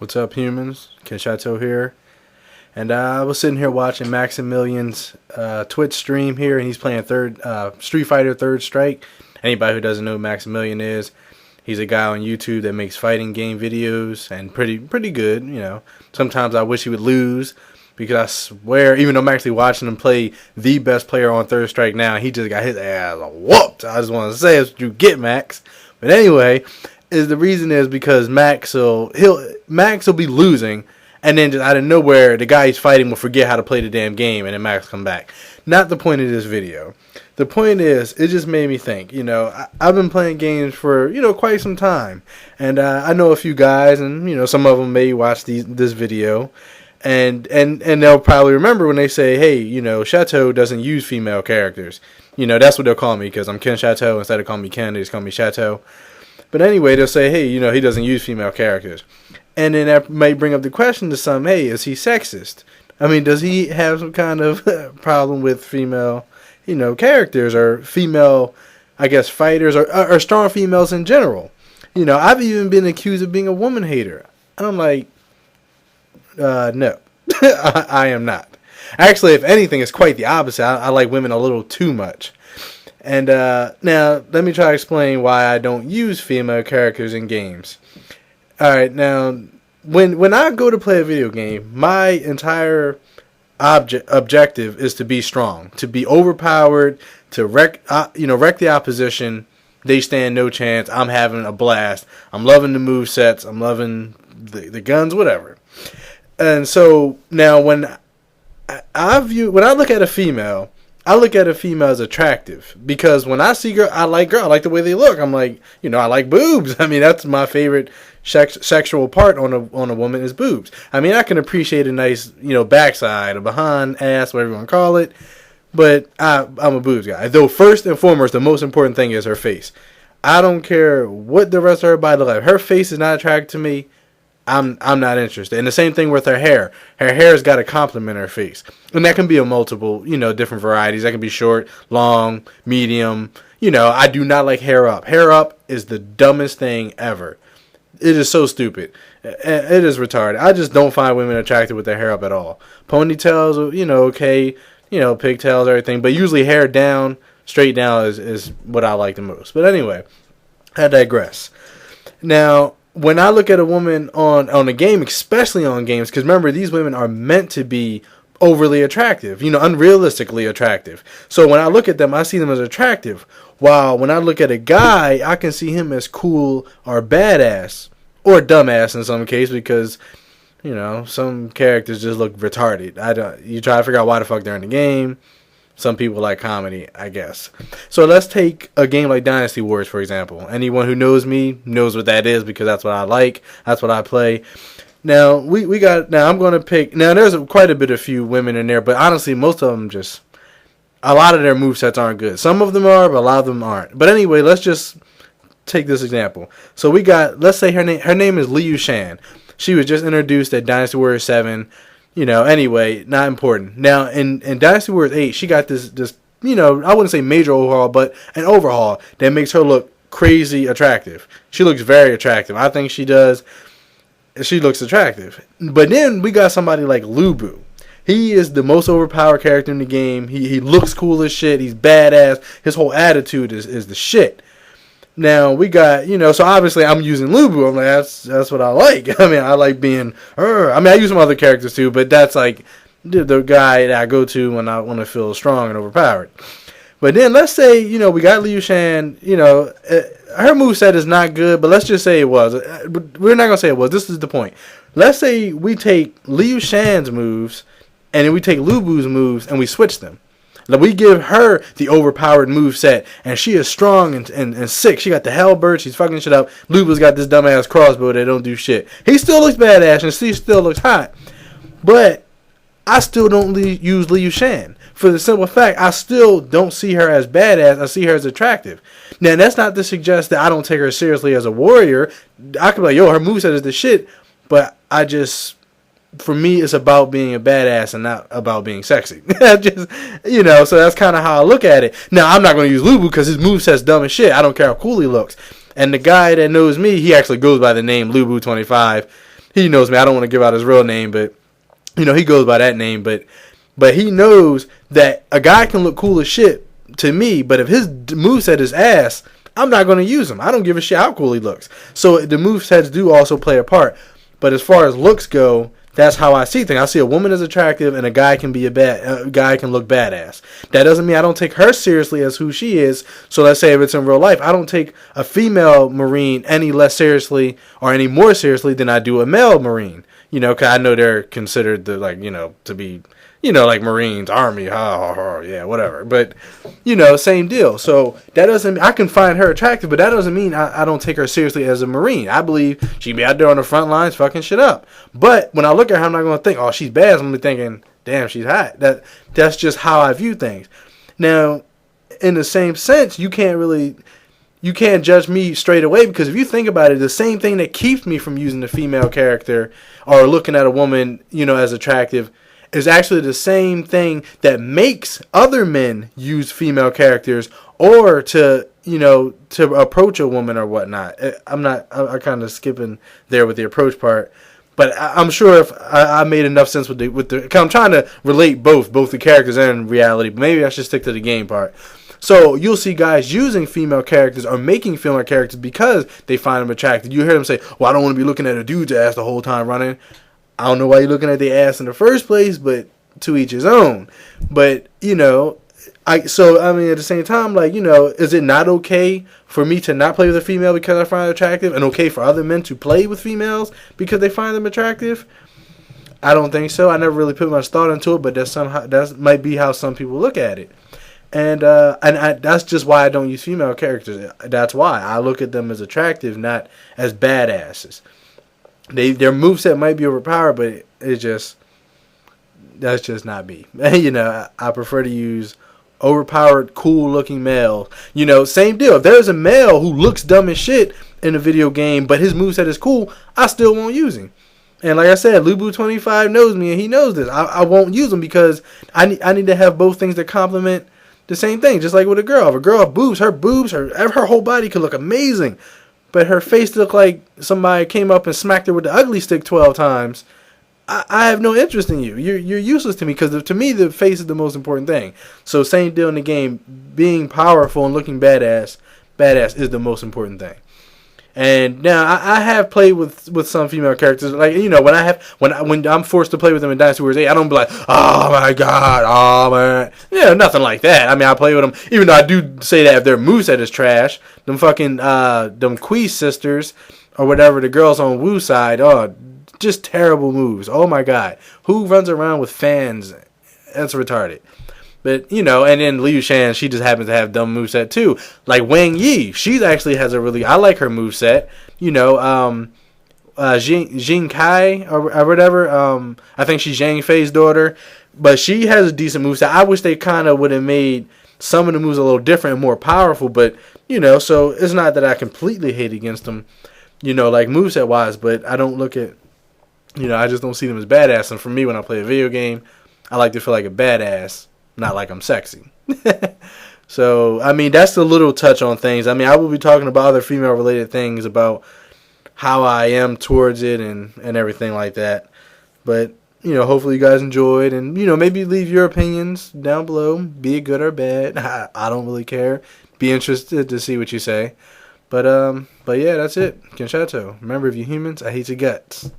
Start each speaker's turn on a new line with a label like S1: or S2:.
S1: What's up, humans? Kensheto here. And I was sitting here watching Maximilian's Twitch stream here, and he's playing Street Fighter Third Strike. Anybody who doesn't know who Maximilian is, he's a guy on YouTube that makes fighting game videos, and pretty good, you know. Sometimes I wish he would lose, because I swear, even though I'm actually watching him play the best player on Third Strike now, he just got his ass whooped. I just want to say that's what you get, Max. But anyway, the reason is because Max will be losing, and then just out of nowhere, the guy he's fighting will forget how to play the damn game, and then Max come back. Not the point of this video. The point is, it just made me think. You know, I've been playing games for quite some time, and I know a few guys, and some of them may watch this video, and they'll probably remember when they say, hey, Chateau doesn't use female characters. That's what they'll call me, because I'm Ken Chateau. Instead of calling me Ken, they just call me Chateau. But anyway, they'll say, hey, he doesn't use female characters. And then that might bring up the question to some, hey, is he sexist? I mean, does he have some kind of problem with female, characters, or female, I guess, fighters, or strong females in general? I've even been accused of being a woman hater. And I'm like, no, I am not. Actually, if anything, it's quite the opposite. I like women a little too much. And now, let me try to explain why I don't use female characters in games. Alright, now, when I go to play a video game, my entire objective is to be strong, to be overpowered, to wreck the opposition. They stand no chance. I'm having a blast. I'm loving the movesets. I'm loving the guns, whatever. And so, now, when I look at a female, I look at a female as attractive, because when I see girl, I like the way they look. I'm like, I like boobs. I mean, that's my favorite sexual part on a woman is boobs. I mean, I can appreciate a nice, backside, a behind, ass, whatever you want to call it, but I'm a boobs guy. Though first and foremost, the most important thing is her face. I don't care what the rest of her body looks like. Her face is not attractive to me. I'm not interested. And the same thing with her hair. Her hair's got to complement her face. And that can be a multiple, different varieties. That can be short, long, medium. I do not like hair up. Hair up is the dumbest thing ever. It is so stupid. It is retarded. I just don't find women attractive with their hair up at all. Ponytails, okay, pigtails, everything. But usually hair down, straight down is what I like the most. But anyway, I digress. Now, when I look at a woman on a game, especially on games, because remember, these women are meant to be overly attractive, unrealistically attractive. So when I look at them, I see them as attractive. While when I look at a guy, I can see him as cool or badass, or dumbass in some case, because, some characters just look retarded. You try to figure out why the fuck they're in the game. Some people like comedy, I guess. So let's take a game like Dynasty Wars, for example. Anyone who knows me knows what that is, because that's what I like. That's what I play. Now, I'm going to pick... Now, there's quite a bit of few women in there, but honestly, most of them just... A lot of their movesets aren't good. Some of them are, but a lot of them aren't. But anyway, let's just take this example. So let's say her name is Liu Shan. She was just introduced at Dynasty Warriors 7. Anyway, not important. Now, in Dynasty Warriors 8, she got this, I wouldn't say major overhaul, but an overhaul that makes her look crazy attractive. She looks very attractive. I think she does. She looks attractive. But then we got somebody like Lu Bu. He is the most overpowered character in the game. He looks cool as shit. He's badass. His whole attitude is the shit. Now, we got, so obviously I'm using Lu Bu. I'm like, that's what I like. I mean, I like being, I use some other characters too, but that's like the guy that I go to when I want to feel strong and overpowered. But then let's say, we got Liu Shan, her moveset is not good, but let's just say it was. We're not going to say it was. This is the point. Let's say we take Liu Shan's moves, and then we take Lu Bu's moves, and we switch them. Like, we give her the overpowered moveset, and she is strong and sick. She got the halberd. She's fucking shit up. Lu Bu's got this dumbass crossbow that don't do shit. He still looks badass, and she still looks hot. But I still don't use Liu Shan. For the simple fact, I still don't see her as badass. I see her as attractive. Now, that's not to suggest that I don't take her seriously as a warrior. I could be like, yo, her moveset is the shit. But for me, it's about being a badass and not about being sexy. So that's kind of how I look at it. Now, I'm not going to use Lu Bu because his moveset's dumb as shit. I don't care how cool he looks. And the guy that knows me, he actually goes by the name Lu Bu 25. he knows me. I don't want to give out his real name, but he goes by that name. But he knows that a guy can look cool as shit to me, but if his moveset is ass, I'm not going to use him. I don't give a shit how cool he looks. So the movesets do also play a part. But as far as looks go, that's how I see things. I see a woman as attractive, and a guy can look badass. That doesn't mean I don't take her seriously as who she is. So let's say if it's in real life, I don't take a female Marine any less seriously or any more seriously than I do a male Marine. Because I know they're considered to be, like Marines, Army, yeah, whatever. But, same deal. So that doesn't mean I can find her attractive, but that doesn't mean I don't take her seriously as a Marine. I believe she'd be out there on the front lines fucking shit up. But when I look at her, I'm not going to think, oh, she's bad. I'm going to be thinking, damn, she's hot. That's just how I view things. Now, in the same sense, you can't judge me straight away, because if you think about it, the same thing that keeps me from using the female character or looking at a woman, as attractive is actually the same thing that makes other men use female characters or to approach a woman or whatnot. I'm kind of skipping there with the approach part, but I'm sure if I made enough sense with the I'm trying to relate both the characters and reality, but maybe I should stick to the game part. So you'll see guys using female characters or making female characters because they find them attractive. You hear them say, well, I don't want to be looking at a dude's ass the whole time running. I don't know why you're looking at the ass in the first place, but to each his own. But, at the same time, is it not okay for me to not play with a female because I find her attractive, and okay for other men to play with females because they find them attractive? I don't think so. I never really put much thought into it, but that might be how some people look at it. And that's just why I don't use female characters. That's why I look at them as attractive, not as badasses. Their moveset might be overpowered, but that's just not me. I prefer to use overpowered, cool-looking males. Same deal. If there's a male who looks dumb as shit in a video game, but his moveset is cool, I still won't use him. And like I said, Lubu25 knows me, and he knows this. I won't use him because I need to have both things that complement the same thing. Just like with a girl. If a girl has her whole body could look amazing, but her face looked like somebody came up and smacked her with the ugly stick 12 times, I have no interest in you. You're useless to me, because to me the face is the most important thing. So same deal in the game. Being powerful and looking badass is the most important thing. And now I have played with some female characters, when I'm forced to play with them in Dynasty Warriors 8, I don't be like, oh my god, oh man, nothing like that. I mean, I play with them, even though I do say that if their moveset is trash, them fucking them Quee sisters or whatever, the girls on Wu side, just terrible moves. Oh my god, who runs around with fans? That's retarded. But, and then Liu Shan, she just happens to have dumb moveset too. Like Wang Yi, she actually has I like her moveset. Jing Kai or whatever, I think she's Zhang Fei's daughter. But she has a decent moveset. I wish they kind of would have made some of the moves a little different and more powerful. But, so it's not that I completely hate against them, like moveset wise. But I don't look at, I just don't see them as badass. And for me, when I play a video game, I like to feel like a badass. Not like I'm sexy. So, I mean, that's a little touch on things. I mean, I will be talking about other female-related things, about how I am towards it and everything like that. But, hopefully you guys enjoyed. And, maybe leave your opinions down below. Be it good or bad. I don't really care. Be interested to see what you say. But yeah, that's it. Kensheto. Remember, if you're humans, I hate your guts.